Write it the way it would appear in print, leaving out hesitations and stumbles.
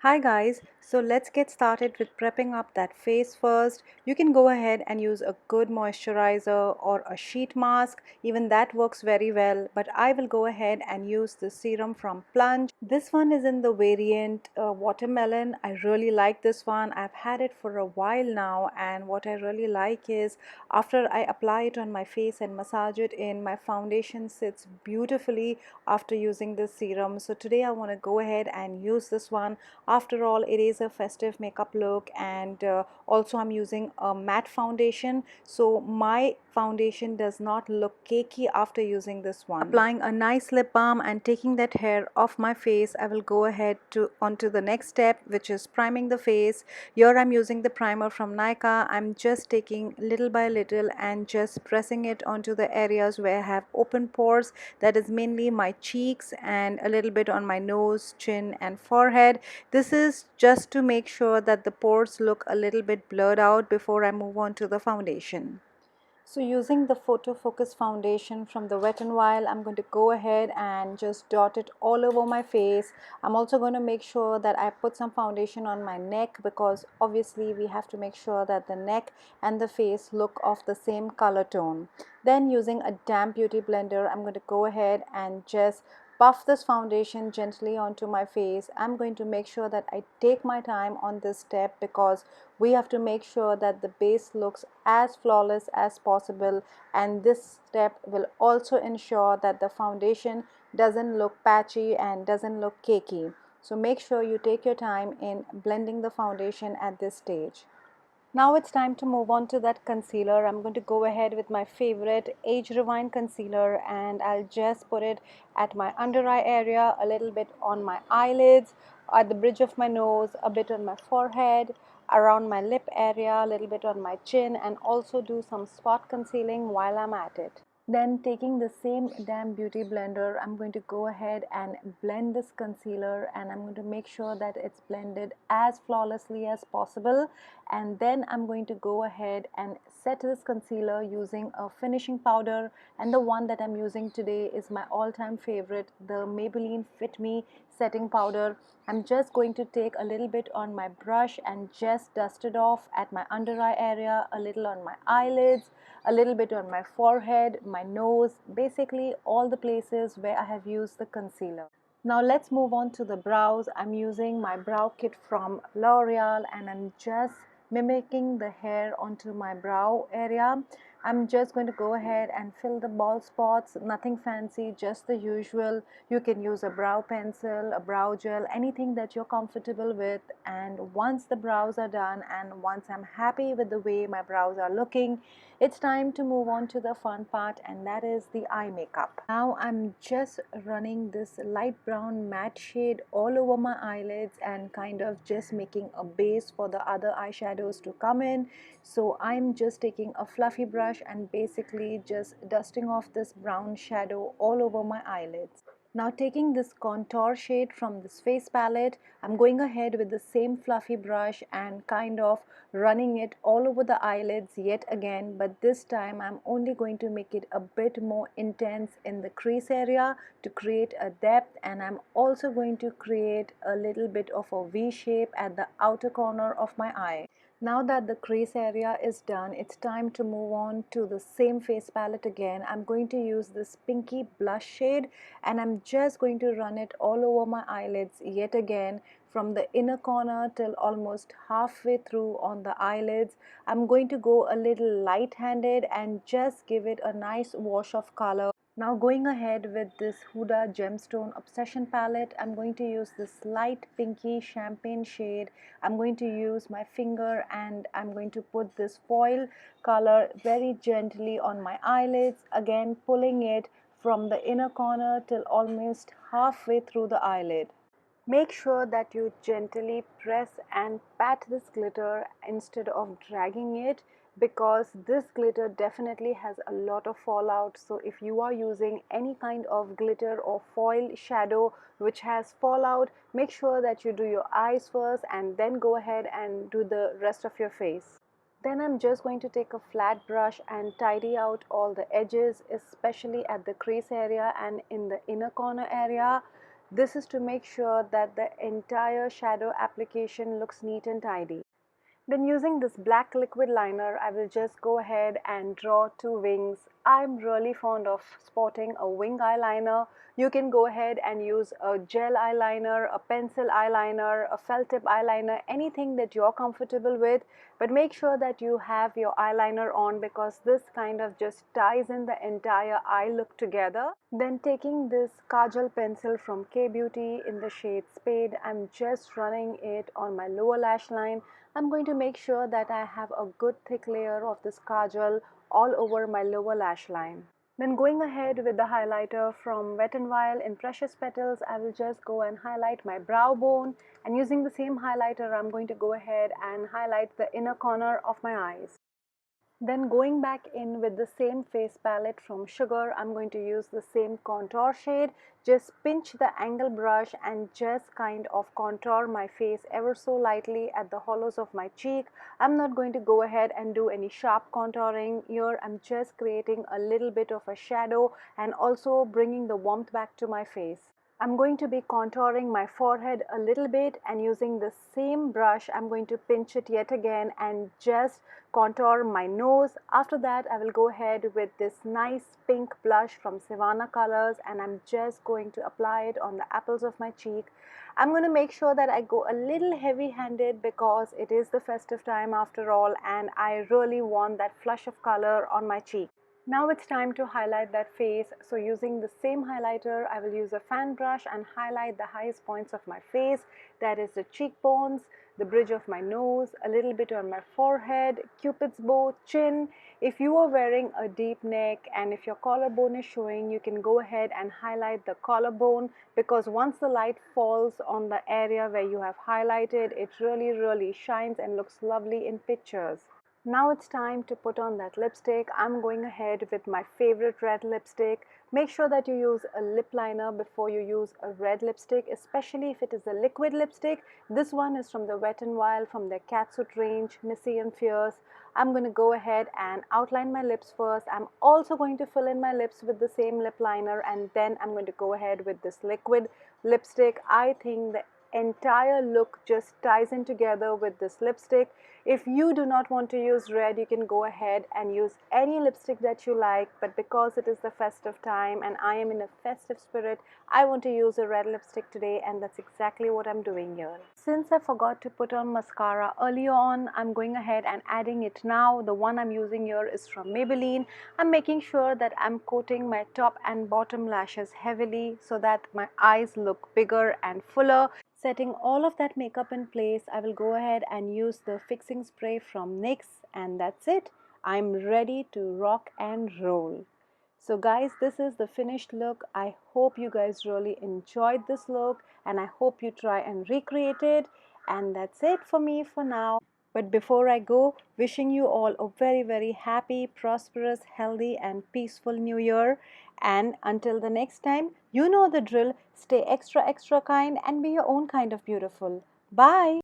Hi guys, so let's get started with prepping up that face first. You can go ahead and use a good moisturizer or a sheet mask, even that works very well, but I will go ahead and use the serum from Plunge. This one is in the variant watermelon. I really like this one. I've had it for a while now, and what I really like is after I apply it on my face and massage it in, my foundation sits beautifully after using this serum. So today I want to go ahead and use this one. After all, it is a festive makeup look, and also I'm using a matte foundation, so my foundation does not look cakey after using this one. Applying a nice lip balm and taking that hair off my face, I will go ahead to onto the next step, which is priming the face. Here I'm using the primer from Nykaa. I'm just taking little by little and just pressing it onto the areas where I have open pores. That is mainly my cheeks and a little bit on my nose, chin and forehead. This is just to make sure that the pores look a little bit blurred out before I move on to the foundation. So using the Photo Focus foundation from the Wet n Wild, I'm going to go ahead and just dot it all over my face. I'm also going to make sure that I put some foundation on my neck, because obviously we have to make sure that the neck and the face look of the same color tone. Then using a damp beauty blender, I'm going to go ahead and just buff this foundation gently onto my face. I'm going to make sure that I take my time on this step, because we have to make sure that the base looks as flawless as possible, and this step will also ensure that the foundation doesn't look patchy and doesn't look cakey. So make sure you take your time in blending the foundation at this stage. Now it's time to move on to that concealer. I'm going to go ahead with my favorite Age Rewind concealer, and I'll just put it at my under eye area, a little bit on my eyelids, at the bridge of my nose, a bit on my forehead, around my lip area, a little bit on my chin, and also do some spot concealing while I'm at it. Then taking the same damn beauty blender, I'm going to go ahead and blend this concealer, and I'm going to make sure that it's blended as flawlessly as possible. And then I'm going to go ahead and set this concealer using a finishing powder, and the one that I'm using today is my all-time favorite, the Maybelline Fit Me setting powder. I'm just going to take a little bit on my brush and just dust it off at my under eye area, a little on my eyelids, a little bit on my forehead, my nose, basically all the places where I have used the concealer. Now let's move on to the brows. I'm using my brow kit from L'Oreal, and I'm just mimicking the hair onto my brow area. I'm just going to go ahead and fill the bald spots, nothing fancy, just the usual. You can use a brow pencil, a brow gel, anything that you're comfortable with. And once the brows are done, and once I'm happy with the way my brows are looking, it's time to move on to the fun part, and that is the eye makeup. Now I'm just running this light brown matte shade all over my eyelids and kind of just making a base for the other eyeshadows to come in. So I'm just taking a fluffy brush and basically just dusting off this brown shadow all over my eyelids. Now taking this contour shade from this face palette, I'm going ahead with the same fluffy brush and kind of running it all over the eyelids yet again, but this time I'm only going to make it a bit more intense in the crease area to create a depth, and I'm also going to create a little bit of a V shape at the outer corner of my eye. Now that the crease area is done, it's time to move on to the same face palette again. I'm going to use this pinky blush shade, and I'm just going to run it all over my eyelids yet again, from the inner corner till almost halfway through on the eyelids. I'm going to go a little light-handed and just give it a nice wash of color. Now going ahead with this Huda Gemstone Obsession palette, I'm going to use this light pinky champagne shade. I'm going to use my finger and I'm going to put this foil color very gently on my eyelids, again pulling it from the inner corner till almost halfway through the eyelid. Make sure that you gently press and pat this glitter instead of dragging it, because this glitter definitely has a lot of fallout. So if you are using any kind of glitter or foil shadow which has fallout, make sure that you do your eyes first and then go ahead and do the rest of your face. Then I'm just going to take a flat brush and tidy out all the edges, especially at the crease area and in the inner corner area. This is to make sure that the entire shadow application looks neat and tidy. Then using this black liquid liner, I will just go ahead and draw two wings. I'm really fond of sporting a wing eyeliner. You can go ahead and use a gel eyeliner, a pencil eyeliner, a felt tip eyeliner, anything that you're comfortable with. But make sure that you have your eyeliner on, because this kind of just ties in the entire eye look together. Then taking this kajal pencil from K Beauty in the shade Spade, I'm just running it on my lower lash line. I'm going to make sure that I have a good thick layer of this kajal all over my lower lash line. Then going ahead with the highlighter from Wet n Wild in Precious Petals, I will just go and highlight my brow bone, and using the same highlighter I'm going to go ahead and highlight the inner corner of my eyes. Then going back in with the same face palette from Sugar, I'm going to use the same contour shade. Just pinch the angle brush and just kind of contour my face ever so lightly at the hollows of my cheek. I'm not going to go ahead and do any sharp contouring here. I'm just creating a little bit of a shadow and also bringing the warmth back to my face. I'm going to be contouring my forehead a little bit, and using the same brush I'm going to pinch it yet again and just contour my nose. After that I will go ahead with this nice pink blush from Savannah Colors, and I'm just going to apply it on the apples of my cheek. I'm going to make sure that I go a little heavy handed because it is the festive time after all, and I really want that flush of color on my cheek. Now it's time to highlight that face. So using the same highlighter, I will use a fan brush and highlight the highest points of my face. That is the cheekbones, the bridge of my nose, a little bit on my forehead, cupid's bow, chin. If you are wearing a deep neck and if your collarbone is showing, you can go ahead and highlight the collarbone, because once the light falls on the area where you have highlighted, it really shines and looks lovely in pictures. Now it's time to put on that lipstick. I'm going ahead with my favorite red lipstick. Make sure that you use a lip liner before you use a red lipstick, especially if it is a liquid lipstick. This one is from the Wet n Wild from their Catsuit range, Missy and Fierce. I'm going to go ahead and outline my lips first. I'm also going to fill in my lips with the same lip liner, and then I'm going to go ahead with this liquid lipstick. I think the entire look just ties in together with this lipstick. If you do not want to use red, you can go ahead and use any lipstick that you like, but because it is the festive time and I am in a festive spirit, I want to use a red lipstick today, and that's exactly what I'm doing here. Since I forgot to put on mascara earlier on, I'm going ahead and adding it now. The one I'm using here is from Maybelline. I'm making sure that I'm coating my top and bottom lashes heavily so that my eyes look bigger and fuller. Setting all of that makeup in place, I will go ahead and use the fixing spray from NYX, and that's it. I'm ready to rock and roll. So guys, this is the finished look. I hope you guys really enjoyed this look, and I hope you try and recreate it. And that's it for me for now. But before I go, wishing you all a very happy, prosperous, healthy and peaceful new year. And until the next time, you know the drill. Stay extra kind and be your own kind of beautiful. Bye.